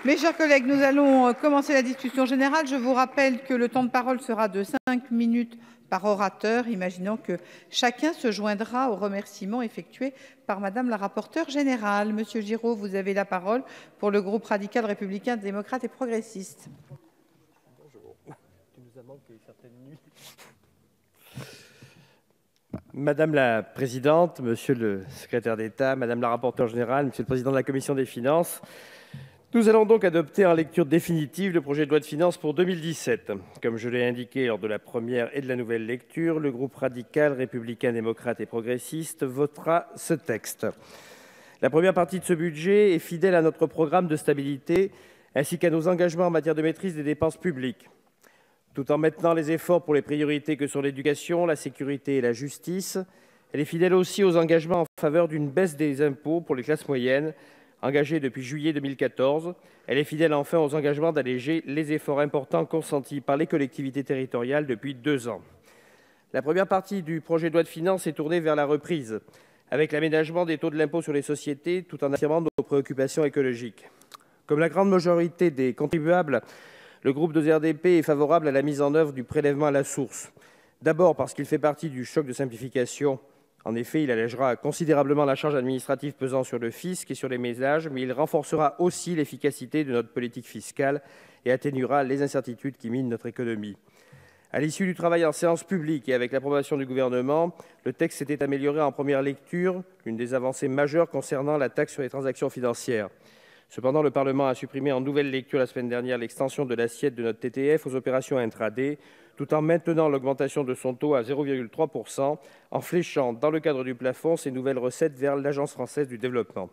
Mes chers collègues, nous allons commencer la discussion générale. Je vous rappelle que le temps de parole sera de 5 minutes par orateur, imaginant que chacun se joindra aux remerciements effectués par Madame la rapporteure générale. Monsieur Giraud, vous avez la parole pour le groupe radical républicain, démocrate et progressiste. Madame la présidente, monsieur le secrétaire d'État, madame la rapporteure générale, monsieur le président de la commission des finances, nous allons donc adopter en lecture définitive le projet de loi de finances pour 2017. Comme je l'ai indiqué lors de la première et de la nouvelle lecture, le groupe radical, républicain, démocrate et progressiste votera ce texte. La première partie de ce budget est fidèle à notre programme de stabilité ainsi qu'à nos engagements en matière de maîtrise des dépenses publiques. Tout en maintenant les efforts pour les priorités que sont l'éducation, la sécurité et la justice, elle est fidèle aussi aux engagements en faveur d'une baisse des impôts pour les classes moyennes, engagée depuis juillet 2014. Elle est fidèle enfin aux engagements d'alléger les efforts importants consentis par les collectivités territoriales depuis 2 ans. La première partie du projet de loi de finances est tournée vers la reprise, avec l'aménagement des taux de l'impôt sur les sociétés, tout en affirmant nos préoccupations écologiques. Comme la grande majorité des contribuables, le groupe de RDP est favorable à la mise en œuvre du prélèvement à la source. D'abord parce qu'il fait partie du choc de simplification. En effet, il allégera considérablement la charge administrative pesant sur le fisc et sur les ménages, mais il renforcera aussi l'efficacité de notre politique fiscale et atténuera les incertitudes qui minent notre économie. À l'issue du travail en séance publique et avec l'approbation du gouvernement, le texte s'était amélioré en première lecture, l'une des avancées majeures concernant la taxe sur les transactions financières. Cependant, le Parlement a supprimé en nouvelle lecture la semaine dernière l'extension de l'assiette de notre TTF aux opérations intraday, tout en maintenant l'augmentation de son taux à 0,3%, en fléchant, dans le cadre du plafond, ces nouvelles recettes vers l'Agence française du développement.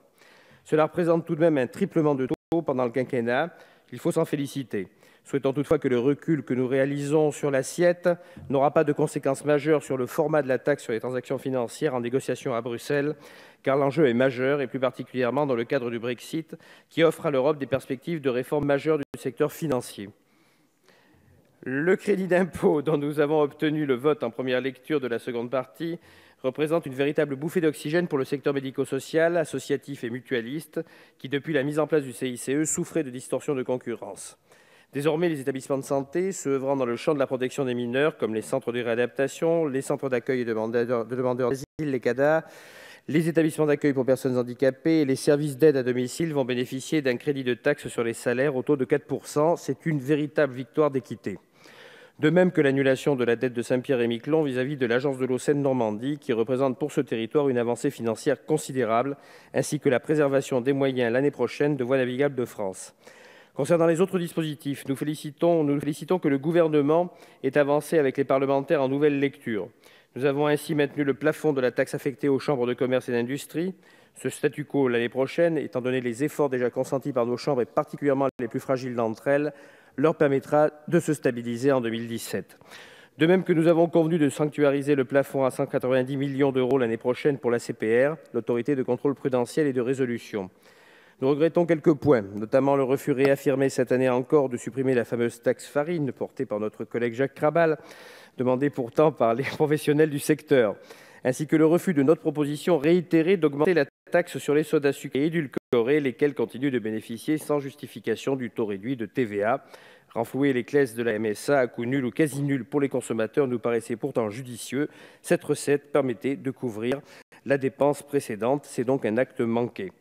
Cela représente tout de même un triplement de taux pendant le quinquennat. Il faut s'en féliciter. Souhaitons toutefois que le recul que nous réalisons sur l'assiette n'aura pas de conséquences majeures sur le format de la taxe sur les transactions financières en négociation à Bruxelles, car l'enjeu est majeur, et plus particulièrement dans le cadre du Brexit, qui offre à l'Europe des perspectives de réforme majeures du secteur financier. Le crédit d'impôt dont nous avons obtenu le vote en première lecture de la seconde partie représente une véritable bouffée d'oxygène pour le secteur médico-social, associatif et mutualiste, qui, depuis la mise en place du CICE, souffrait de distorsions de concurrence. Désormais, les établissements de santé, ceux œuvrant dans le champ de la protection des mineurs, comme les centres de réadaptation, les centres d'accueil de demandeurs d'asile, les CADA, les établissements d'accueil pour personnes handicapées et les services d'aide à domicile vont bénéficier d'un crédit de taxe sur les salaires au taux de 4%. C'est une véritable victoire d'équité. De même que l'annulation de la dette de Saint-Pierre-et-Miquelon vis-à-vis de l'agence de l'eau Seine-Normandie, qui représente pour ce territoire une avancée financière considérable, ainsi que la préservation des moyens l'année prochaine de Voies navigables de France. Concernant les autres dispositifs, nous félicitons que le gouvernement ait avancé avec les parlementaires en nouvelle lecture. Nous avons ainsi maintenu le plafond de la taxe affectée aux chambres de commerce et d'industrie. Ce statu quo l'année prochaine, étant donné les efforts déjà consentis par nos chambres et particulièrement les plus fragiles d'entre elles, leur permettra de se stabiliser en 2017. De même que nous avons convenu de sanctuariser le plafond à 190 millions d'euros l'année prochaine pour la CPR, l'autorité de contrôle prudentiel et de résolution. Nous regrettons quelques points, notamment le refus réaffirmé cette année encore de supprimer la fameuse taxe farine portée par notre collègue Jacques Krabal, demandée pourtant par les professionnels du secteur, ainsi que le refus de notre proposition réitérée d'augmenter la taxe sur les sodas sucrés et édulcorés, lesquels continuent de bénéficier sans justification du taux réduit de TVA. Renflouer les caisses de la MSA à coût nul ou quasi nul pour les consommateurs nous paraissait pourtant judicieux. Cette recette permettait de couvrir la dépense précédente. C'est donc un acte manqué.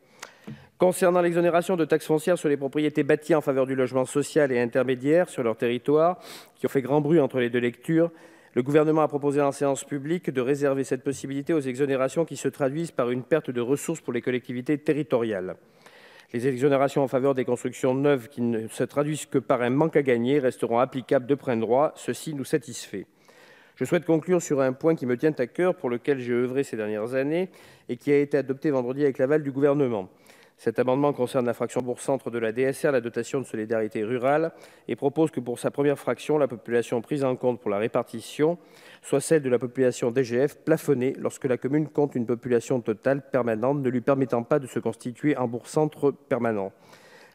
Concernant l'exonération de taxes foncières sur les propriétés bâties en faveur du logement social et intermédiaire sur leur territoire, qui ont fait grand bruit entre les deux lectures, le gouvernement a proposé en séance publique de réserver cette possibilité aux exonérations qui se traduisent par une perte de ressources pour les collectivités territoriales. Les exonérations en faveur des constructions neuves qui ne se traduisent que par un manque à gagner resteront applicables de plein droit. Ceci nous satisfait. Je souhaite conclure sur un point qui me tient à cœur, pour lequel j'ai œuvré ces dernières années et qui a été adopté vendredi avec l'aval du gouvernement. Cet amendement concerne la fraction bourg-centre de la DSR, la dotation de solidarité rurale, et propose que pour sa première fraction, la population prise en compte pour la répartition soit celle de la population DGF plafonnée lorsque la commune compte une population totale permanente ne lui permettant pas de se constituer en bourg-centre permanent.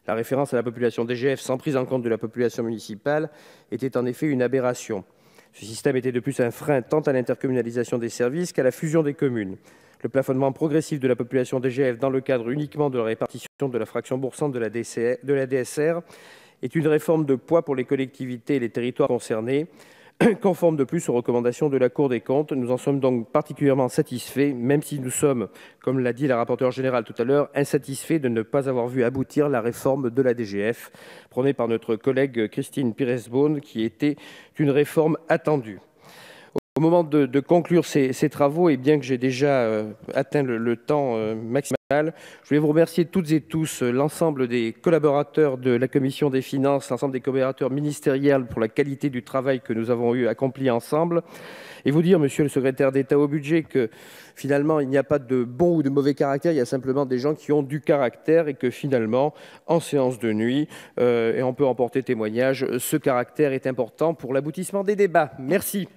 La référence à la population DGF sans prise en compte de la population municipale était en effet une aberration. Ce système était de plus un frein tant à l'intercommunalisation des services qu'à la fusion des communes. le plafonnement progressif de la population DGF dans le cadre uniquement de la répartition de la fraction bourg-centre de la DSR est une réforme de poids pour les collectivités et les territoires concernés, conforme de plus aux recommandations de la Cour des comptes. Nous en sommes donc particulièrement satisfaits, même si nous sommes, comme l'a dit la rapporteure générale tout à l'heure, insatisfaits de ne pas avoir vu aboutir la réforme de la DGF, prônée par notre collègue Christine Pires-Beaune, qui était une réforme attendue. Au moment de conclure ces travaux, et bien que j'ai déjà atteint le temps maximal, je voulais vous remercier toutes et tous, l'ensemble des collaborateurs de la Commission des finances, l'ensemble des collaborateurs ministériels pour la qualité du travail que nous avons accompli ensemble, et vous dire, monsieur le secrétaire d'État au budget, que finalement, il n'y a pas de bon ou de mauvais caractère, il y a simplement des gens qui ont du caractère et que finalement, en séance de nuit, et on peut en porter témoignage, ce caractère est important pour l'aboutissement des débats. Merci.